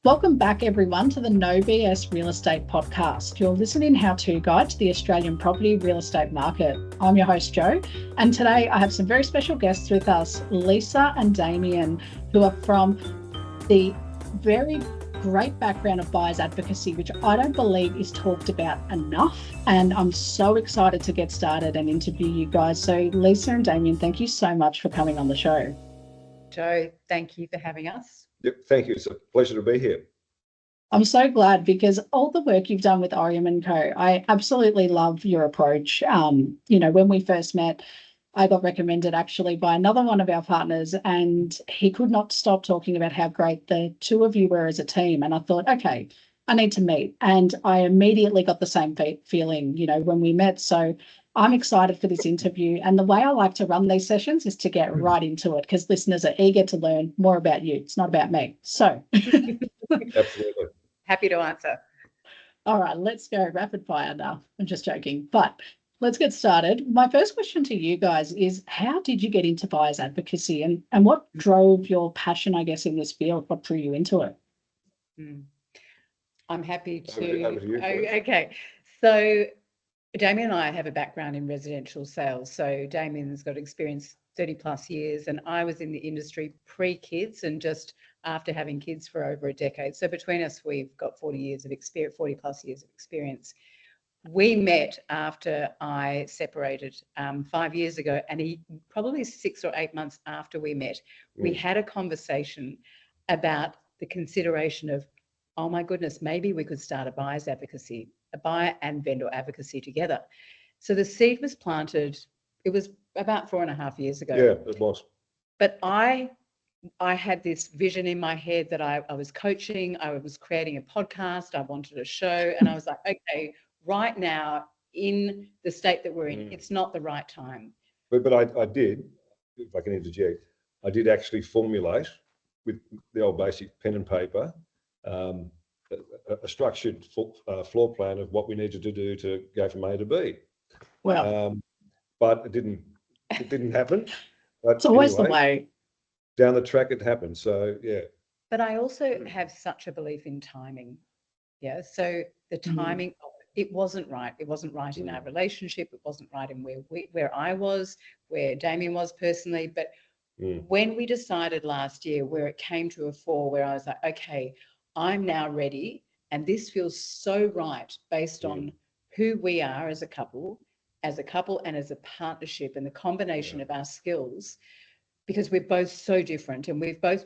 Welcome back, everyone, to the No BS Real Estate Podcast, your listening how-to guide to the Australian property real estate market. I'm your host, Jo, and today I have some very special guests with us, Lisa and Damien, who are from the very great background of buyers advocacy, which I don't believe is talked about enough. And I'm so excited to get started and interview you guys. So Lisa and Damien, thank you so much for coming on the show. Jo, thank you for having us. Yep, thank you. It's a pleasure to be here. I'm so glad because all the work you've done with Orium Co, I absolutely love your approach. When we first met, I got recommended actually by another one of our partners, and he could not stop talking about how great the two of you were as a team. And I thought, okay, I need to meet. And I immediately got the same feeling, when we met. So I'm excited for this interview. And the way I like to run these sessions is to get right into it because listeners are eager to learn more about you. It's not about me. So Absolutely. Happy to answer. All right, let's go rapid fire now. I'm just joking, but let's get started. My first question to you guys is, how did you get into buyers advocacy and what drove your passion, I guess, in this field? What drew you into it? I'm happy Over to you, okay. So Damien and I have a background in residential sales. So Damien's got experience 30 plus years, and I was in the industry pre-kids and just after having kids for over a decade. So between us, we've got 40 plus years of experience. We met after I separated 5 years ago, and probably 6 or 8 months after we met, we had a conversation about the consideration of, oh my goodness, maybe we could start a buyer's advocacy, a buyer and vendor advocacy together. So the seed was planted, it was about 4.5 years ago. Yeah, it was. But I had this vision in my head that I was coaching, I was creating a podcast, I wanted a show, and I was like, okay, right now in the state that we're in, it's not the right time. But I did, if I can interject, I did actually formulate with the old basic pen and paper a structured floor plan of what we needed to do to go from A to B. Well, but it didn't happen. But it's always the way. Down the track it happened. So yeah. But I also have such a belief in timing. Yeah. So the timing of it wasn't right. It wasn't right in our relationship. It wasn't right in where I was, where Damien was personally. But when we decided last year, where it came to a fore, where I was like, okay, I'm now ready, and this feels so right based on who we are as a couple and as a partnership, and the combination of our skills, because we're both so different and we've both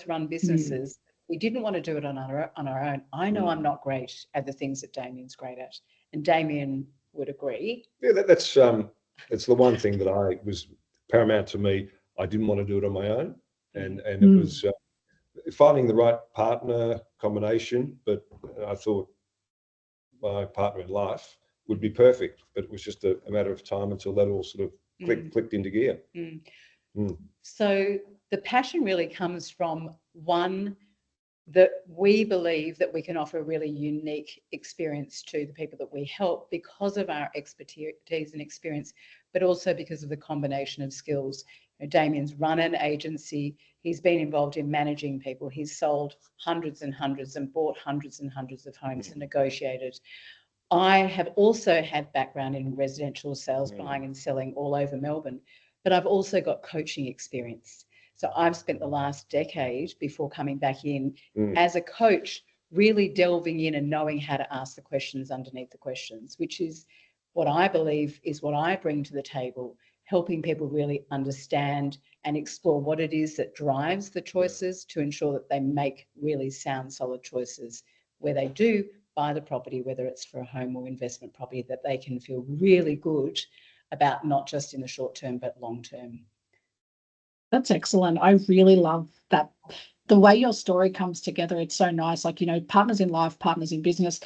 run businesses. We didn't want to do it on our own. I know I'm not great at the things that Damien's great at, and Damien would agree. Yeah, that's it's the one thing that I was paramount to me. I didn't want to do it on my own, and it was finding the right partner combination. But I thought my partner in life would be perfect, but it was just a matter of time until that all sort of clicked into gear. So the passion really comes from one, that we believe that we can offer a really unique experience to the people that we help because of our expertise and experience, but also because of the combination of skills. Damien's run an agency. He's been involved in managing people. He's sold hundreds and hundreds and bought hundreds and hundreds of homes and negotiated. I have also had background in residential sales, buying and selling all over Melbourne, but I've also got coaching experience. So I've spent the last decade before coming back in as a coach, really delving in and knowing how to ask the questions underneath the questions, which is what I believe is what I bring to the table, helping people really understand and explore what it is that drives the choices to ensure that they make really sound, solid choices where they do buy the property, whether it's for a home or investment property, that they can feel really good about, not just in the short term, but long term. That's excellent. I really love that. The way your story comes together, it's so nice. Like, partners in life, partners in business,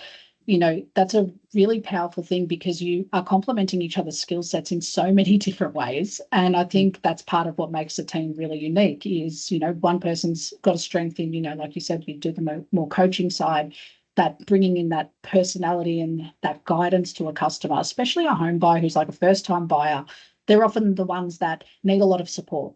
that's a really powerful thing because you are complementing each other's skill sets in so many different ways. And I think that's part of what makes a team really unique is, one person's got a strength in, like you said, you do the more coaching side, that bringing in that personality and that guidance to a customer, especially a home buyer who's like a first-time buyer. They're often the ones that need a lot of support.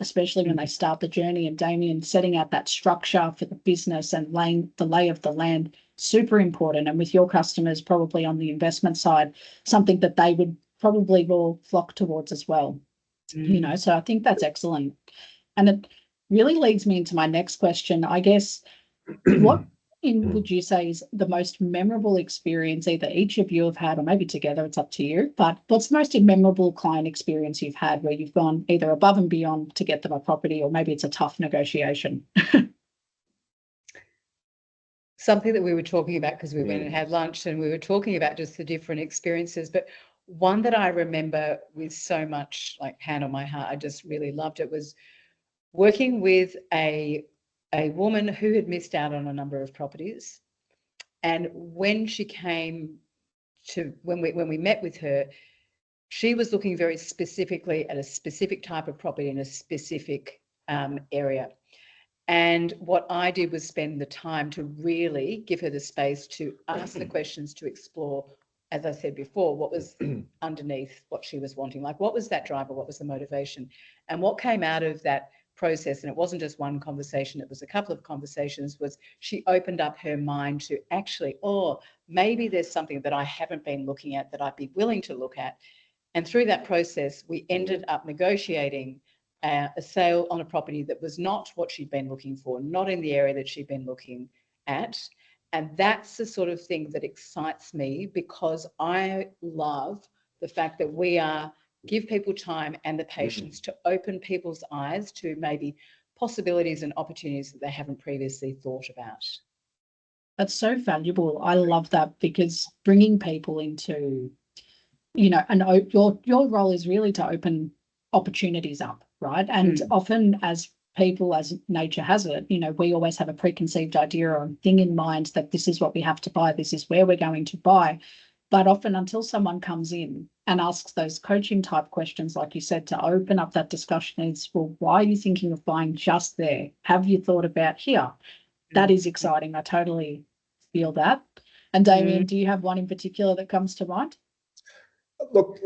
especially when they start the journey. And Damien, setting out that structure for the business and laying the lay of the land, super important. And with your customers, probably on the investment side, something that they would probably will flock towards as well. So I think that's excellent. And it really leads me into my next question. I guess, what would you say is the most memorable experience either each of you have had, or maybe together, it's up to you, but what's the most memorable client experience you've had where you've gone either above and beyond to get them a property, or maybe it's a tough negotiation? Something that we were talking about, because we went and had lunch and we were talking about just the different experiences, but one that I remember with so much hand on my heart, I just really loved it, was working with a woman who had missed out on a number of properties. And when she came to, when we met with her, she was looking very specifically at a specific type of property in a specific area. And what I did was spend the time to really give her the space to ask the questions, to explore, as I said before, what was underneath what she was wanting. Like, what was that driver? What was the motivation? And what came out of that process, and it wasn't just one conversation, it was a couple of conversations, was she opened up her mind to actually, maybe there's something that I haven't been looking at that I'd be willing to look at. And through that process, we ended up negotiating a sale on a property that was not what she'd been looking for, not in the area that she'd been looking at. And that's the sort of thing that excites me, because I love the fact that we give people time and the patience to open people's eyes to maybe possibilities and opportunities that they haven't previously thought about. That's so valuable. I love that, because bringing people into, and your role is really to open opportunities up, right? And often, as people, as nature has it, we always have a preconceived idea or thing in mind that this is what we have to buy, this is where we're going to buy. But often, until someone comes in and asks those coaching type questions, like you said, to open up that discussion is, well, why are you thinking of buying just there? Have you thought about here? That is exciting. I totally feel that. And Damien, do you have one in particular that comes to mind? Look,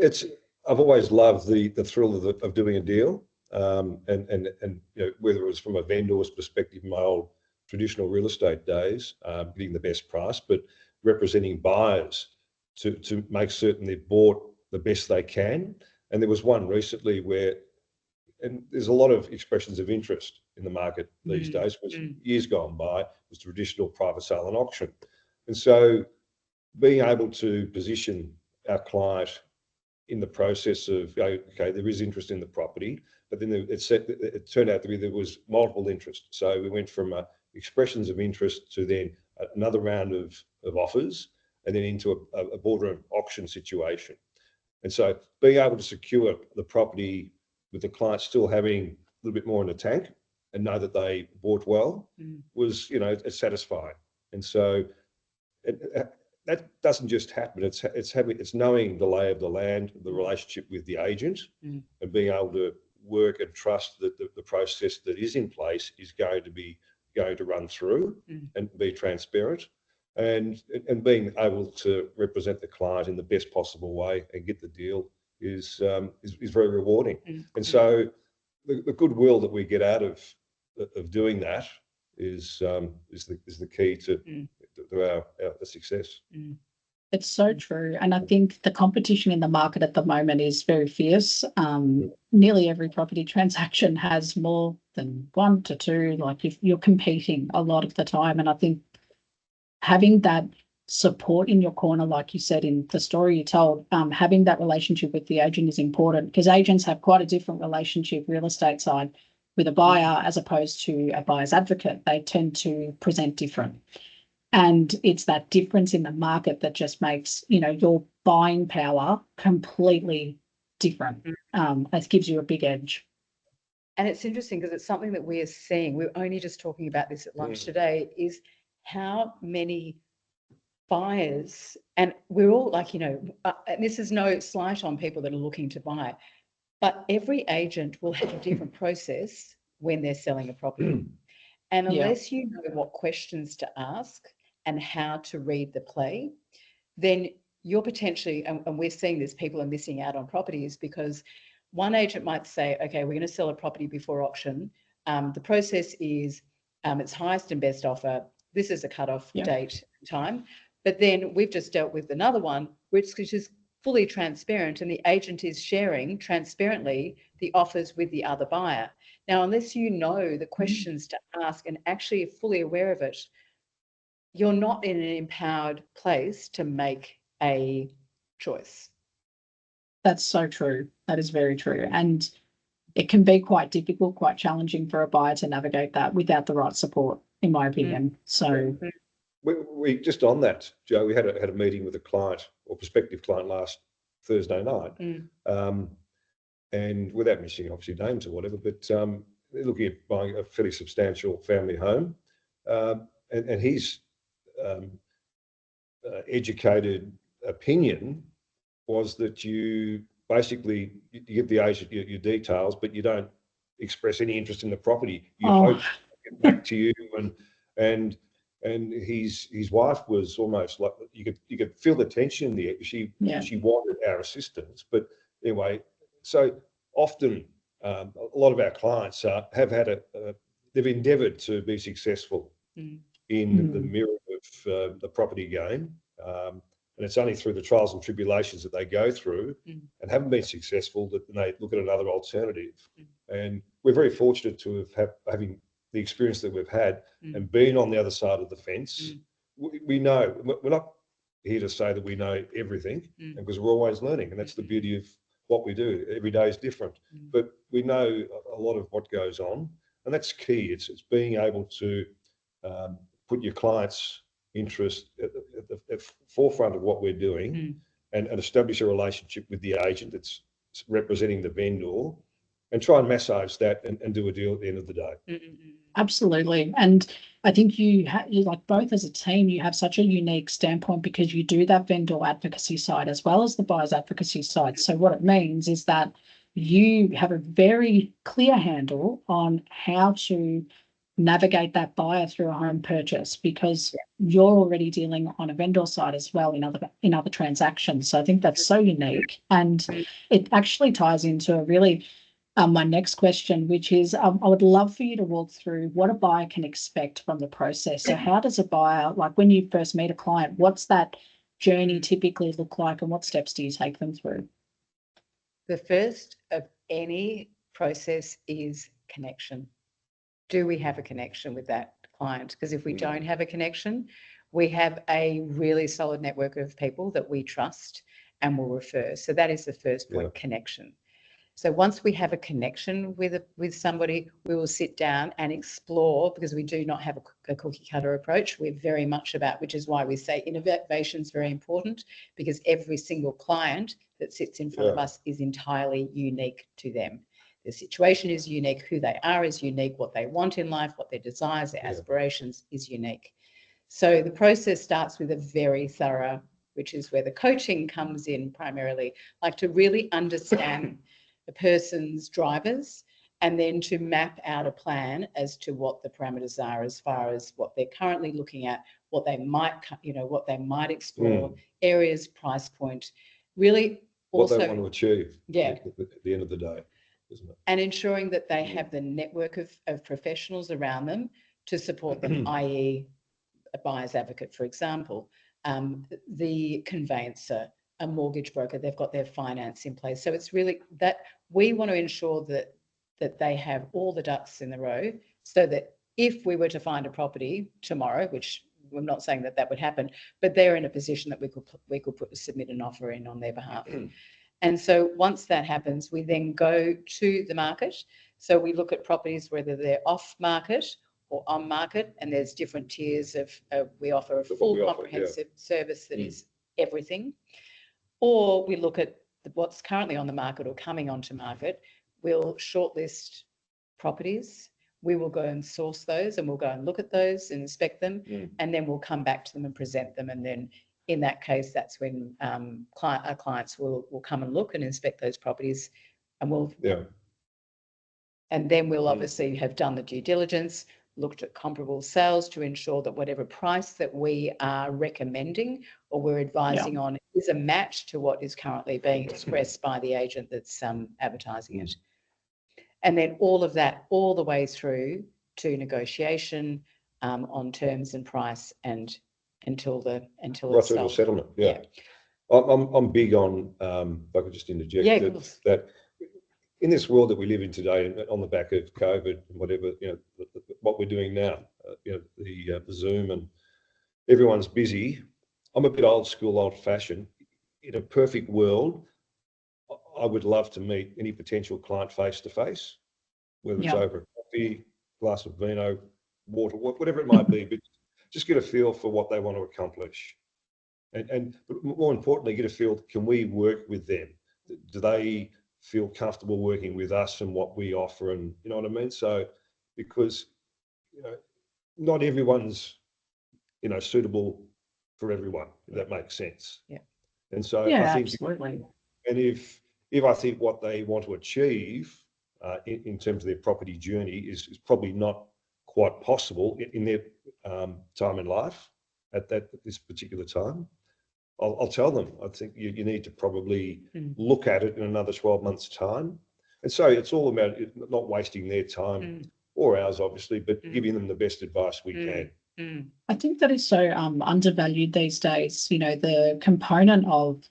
I've always loved the thrill of doing a deal, and whether it was from a vendor's perspective, my old traditional real estate days, getting the best price, but representing buyers to make certain they've bought the best they can. And there was one recently where, and there's a lot of expressions of interest in the market these days, which years gone by was traditional private sale and auction. And so being able to position our client in the process of, okay, there is interest in the property, but then it turned out to be there was multiple interest. So we went from expressions of interest to then another round of offers, and then into a boardroom auction situation. And so being able to secure the property with the client still having a little bit more in the tank and know that they bought well was, it's satisfying. And so that doesn't just happen. It's knowing the lay of the land, the relationship with the agent, and being able to work and trust that the process that is in place is going to run through and be transparent, and being able to represent the client in the best possible way and get the deal is very rewarding. And so the goodwill that we get out of doing that is the key to our success. It's so true. And I think the competition in the market at the moment is very fierce. Nearly every property transaction has more than 1 to 2. Like, if you're competing a lot of the time. And I think having that support in your corner, like you said in the story you told, having that relationship with the agent is important, because agents have quite a different relationship, real estate side, with a buyer as opposed to a buyer's advocate. They tend to present different. And it's that difference in the market that just makes, your buying power completely different. It gives you a big edge. And it's interesting, because it's something that we are seeing. We were only just talking about this at lunch today, is how many buyers, and we're all like, and this is no slight on people that are looking to buy, but every agent will have a different process when they're selling a property. And unless you know what questions to ask and how to read the play, then you're potentially, and we're seeing this, people are missing out on properties because one agent might say, okay, we're going to sell a property before auction. The process is its highest and best offer. This is a cutoff date and time. But then we've just dealt with another one, which is fully transparent, and the agent is sharing transparently the offers with the other buyer. Now, unless you know the questions to ask and actually are fully aware of it, you're not in an empowered place to make a choice. That's so true. That is very true. And it can be quite difficult, quite challenging for a buyer to navigate that without the right support, in my opinion. So we just on that, Joe, we had a meeting with a client or prospective client last Thursday night, and without mentioning obviously names or whatever, but they're looking at buying a fairly substantial family home, and his educated opinion was that you basically you give the agent your details, but you don't express any interest in the property. You hope to get back to you, and his wife was almost like you could feel the tension there. She wanted our assistance, but anyway, so often a lot of our clients have had they've endeavoured to be successful in the mirror of the property game. And it's only through the trials and tribulations that they go through and haven't been successful that they look at another alternative. And we're very fortunate to have having the experience that we've had and being on the other side of the fence. We know, we're not here to say that we know everything, because we're always learning, and that's the beauty of what we do. Every day is different, but we know a lot of what goes on, and that's key. It's being able to put your clients' interest at the forefront of what we're doing, and establish a relationship with the agent that's representing the vendor, and try and massage that and do a deal at the end of the day. Absolutely. And I think you like both as a team, you have such a unique standpoint because you do that vendor advocacy side as well as the buyer's advocacy side. So what it means is that you have a very clear handle on how to navigate that buyer through a home purchase, because you're already dealing on a vendor side as well in other transactions. So I think that's so unique, and it actually ties into a really my next question, which is I would love for you to walk through what a buyer can expect from the process. So how does a buyer, like when you first meet a client, what's that journey typically look like, and what steps do you take them through? The first of any process is connection. Do we have a connection with that client? Because if we don't have a connection, we have a really solid network of people that we trust and will refer. So that is the first point, connection. So once we have a connection with somebody, we will sit down and explore, because we do not have a cookie cutter approach. We're very much about, which is why we say innovation is very important, because every single client that sits in front of us is entirely unique to them. The situation is unique, who they are is unique, what they want in life, what their desires, their aspirations is unique. So the process starts with a very thorough, which is where the coaching comes in primarily, like to really understand a person's drivers, and then to map out a plan as to what the parameters are as far as what they're currently looking at, what they might, what they might explore, areas, price point, really also what they want to achieve at the end of the day, isn't it? And ensuring that they have the network of professionals around them to support them, i.e. a buyer's advocate, for example, the conveyancer, a mortgage broker, they've got their finance in place. So it's really that we want to ensure that they have all the ducks in the row, so that if we were to find a property tomorrow, which we're not saying that would happen, but they're in a position that we could submit an offer in on their behalf. And so once that happens, we then go to the market. So we look at properties, whether they're off market or on market, and there's different tiers of we offer a full comprehensive service that is everything. Or we look at what's currently on the market or coming onto market. We'll shortlist properties. We will go and source those, and we'll go and look at those and inspect them, and then we'll come back to them and present them. And then in that case, that's when our clients will come and look and inspect those properties, and and then we'll obviously have done the due diligence. looked at comparable sales to ensure that whatever price that we are recommending or we're advising on is a match to what is currently being expressed by the agent that's advertising it. And then all of that, all the way through to negotiation on terms and price and until it's sold. Settlement. Yeah. I'm big on, if I could just interject, that in this world that we live in today, on the back of COVID and whatever, what we're doing now, the Zoom and everyone's busy. I'm a bit old school, old fashioned. In a perfect world, I would love to meet any potential client face to face, whether it's over a coffee, glass of vino, water, whatever it might be, but just get a feel for what they want to accomplish. And more importantly, get a feel, can we work with them? Do they feel comfortable working with us and what we offer? And you know what I mean? So, because, not everyone's, suitable for everyone, if that makes sense. Yeah. And so I think, absolutely. And if I think what they want to achieve in terms of their property journey is probably not quite possible in their time in life at this particular time, I'll tell them, I think you need to probably look at it in another 12 months' time. And so it's all about not wasting their time or ours, obviously, but giving them the best advice we can. I think that is so undervalued these days, the component of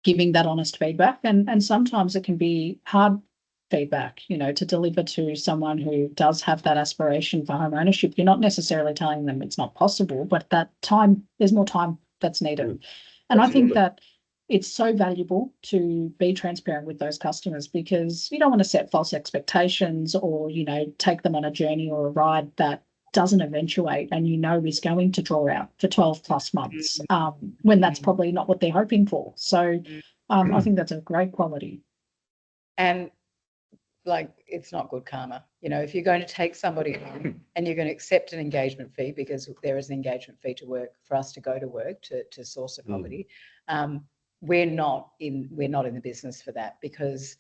giving that honest feedback. And sometimes it can be hard feedback, to deliver to someone who does have that aspiration for home ownership. You're not necessarily telling them it's not possible, but there's more time that's needed. And I think that it's so valuable to be transparent with those customers, because you don't want to set false expectations or, take them on a journey or a ride that doesn't eventuate and is going to draw out for 12 plus months when that's probably not what they're hoping for. So I think that's a great quality. And it's not good karma. If you're going to take somebody on and you're going to accept an engagement fee, because there is an engagement fee for us to go to work to source a property, we're not in the business for that, because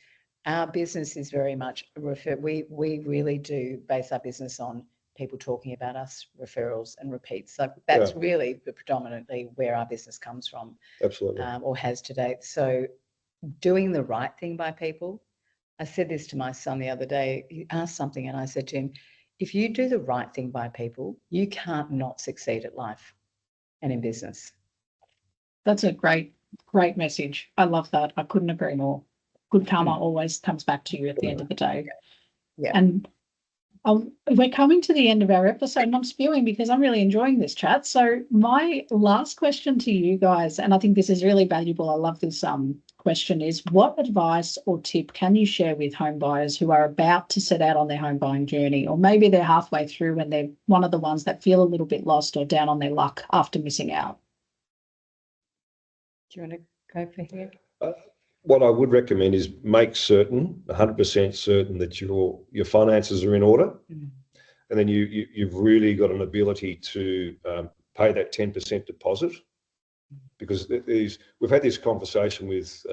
our business is very much we really do base our business on people talking about us, referrals and repeats. So that's really predominantly where our business comes from. Absolutely. Or has to date. So doing the right thing by people. I said this to my son the other day. He asked something and I said to him, if you do the right thing by people, you can't not succeed at life and in business. That's a great message. I love that. I couldn't agree more. Good karma always comes back to you at the end of the day. Yeah. And we're coming to the end of our episode, and I'm spewing because I'm really enjoying this chat. So my last question to you guys, and I think this is really valuable, I love this question, is what advice or tip can you share with home buyers who are about to set out on their home buying journey, or maybe they're halfway through and they're one of the ones that feel a little bit lost or down on their luck after missing out? Do you want to go for here? What I would recommend is make certain, 100% certain, that your finances are in order, and then you've really got an ability to pay that 10% deposit, because we've had this conversation with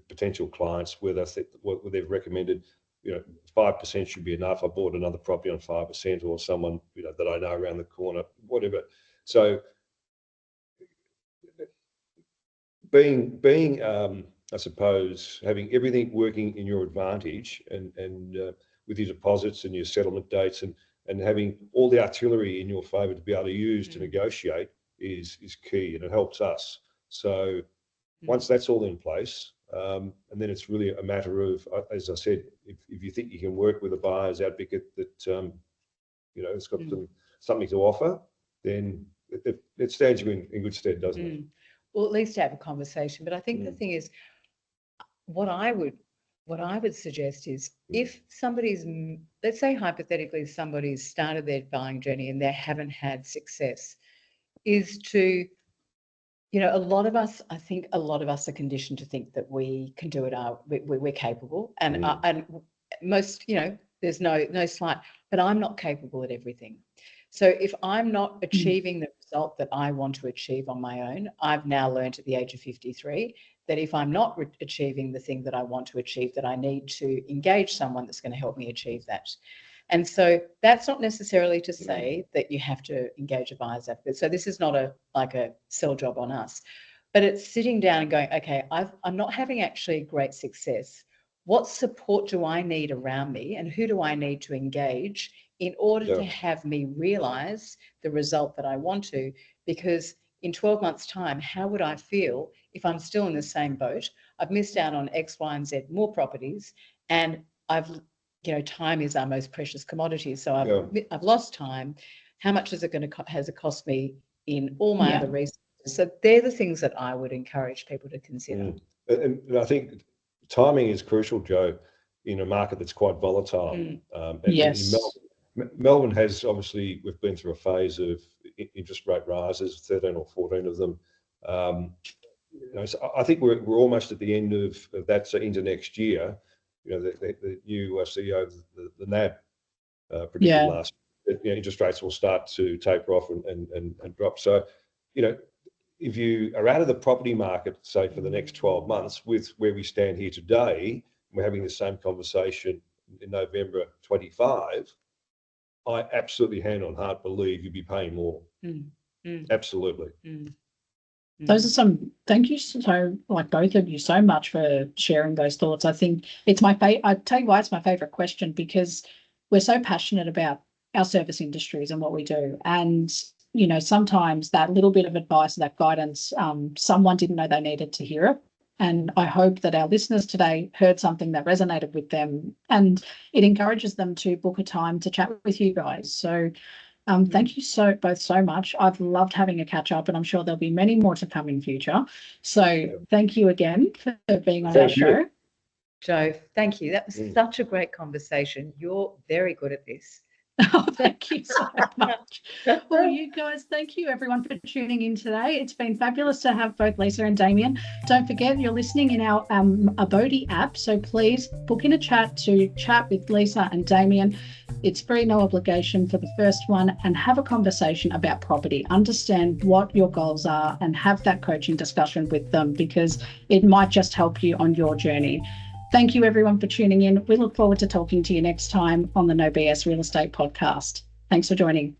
potential clients where they've recommended 5% should be enough. I bought another property on 5%, or someone that I know around the corner, whatever. So being I suppose having everything working in your advantage and with your deposits and your settlement dates and having all the artillery in your favour to be able to use to negotiate is key, and it helps us. So once that's all in place, and then it's really a matter of, as I said, if you think you can work with a buyer's advocate that it's got something to offer, then it stands you in good stead, doesn't it? Well, at least have a conversation. But I think the thing is, what I would suggest is, if somebody's, let's say hypothetically somebody's started their buying journey and they haven't had success, is to, a lot of us are conditioned to think that we can do it, we're capable, and most, there's no slight, but I'm not capable at everything. So if I'm not achieving the result that I want to achieve on my own, I've now learned at the age of 53 that if I'm not achieving the thing that I want to achieve, that I need to engage someone that's going to help me achieve that. And so that's not necessarily to say that you have to engage a buyer's advocate. So this is not a sell job on us, but it's sitting down and going, okay, I'm not having actually great success. What support do I need around me, and who do I need to engage in order to have me realize the result that I want to? Because in 12 months' time, how would I feel if I'm still in the same boat? I've missed out on X, Y, and Z more properties, and time is our most precious commodity. So I've lost time. How much has it cost me in all my other resources? So they're the things that I would encourage people to consider. And I think timing is crucial, Jo, in a market that's quite volatile. Yes. Melbourne has, obviously, we've been through a phase of interest rate rises, 13 or 14 of them. So I think we're almost at the end of that. So into next year, the new CEO of the NAB predicted last year that interest rates will start to taper off and drop. So, if you are out of the property market, say for the next 12 months, with where we stand here today, we're having the same conversation in November 25. I absolutely, hand on heart, believe you'd be paying more. Absolutely. Those are some, thank you so, both of you, so much for sharing those thoughts. I think it's I tell you why it's my favorite question, because we're so passionate about our service industries and what we do. And, sometimes that little bit of advice, that guidance, someone didn't know they needed to hear it. And I hope that our listeners today heard something that resonated with them, and it encourages them to book a time to chat with you guys. So thank you both so much. I've loved having a catch up, and I'm sure there'll be many more to come in future. So thank you again for being on our show. Jo, thank you. That was such a great conversation. You're very good at this. Oh, thank you so much. Well, you guys, thank you everyone for tuning in today. It's been fabulous to have both Lisa and Damien. Don't forget, you're listening in our Abodi app, so please book in a chat to chat with Lisa and Damien. It's free, no obligation for the first one, and have a conversation about property. Understand what your goals are and have that coaching discussion with them, because it might just help you on your journey. Thank you everyone for tuning in. We look forward to talking to you next time on the No BS Real Estate Podcast. Thanks for joining.